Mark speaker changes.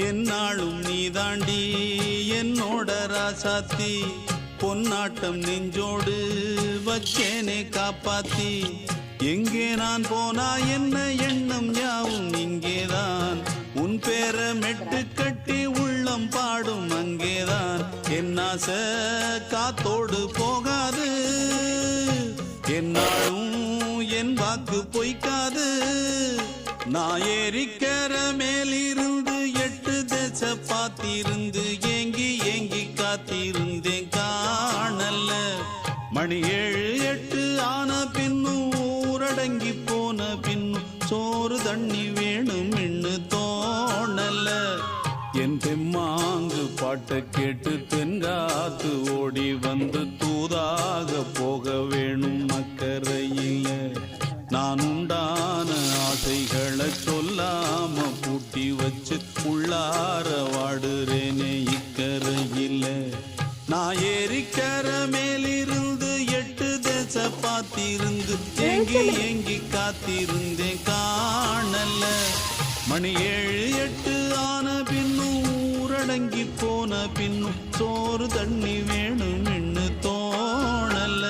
Speaker 1: என்னாலும் நீதாண்டி என்னோட ராசாத்தி பொன்னாட்டம் நெஞ்சோடு வச்சேனே காப்பாத்தி எங்கே நான் போனா என்ன எண்ணம் யாவும் இங்கேதான் உன் பேர மெட்டு கட்டி உள்ளம் பாடும் அங்கேதான் என்னாச காத்தோடு போகாது என்னாலும் என் வாக்கு பொய்க்காது நான் ஏறிக்கிற மேலிருந்து 8 தேச பார்த்திருந்து ஏங்கி ஏங்கி காத்திருந்தேன் காணல மணி 7 8 ஆன பின்னும் ஊரடங்கி போன பின்னும் சோறு தண்ணி வேணும் இன்னு தோணல என் தெம்மாங்கு பாட்டை கேட்டு தென்காத்து ஓடி வந்து தூதாக போக வேணும் அக்கறையில நான் உண்டான ஆசைகளை சொல்லாம பூட்டி வச்சு உள்ளார வாடுறேனே இக்கரையில நான் ஏறிக்கர மேலிருந்து 8 தேச பார்த்திருந்து ஏங்கி ஏங்கி காத்திருந்தேன் காணல மணி 7 8 ஆன பின்னும் ஊரடங்கி போன பின்னும் சோறு தண்ணி வேணும் இன்னு தோணல.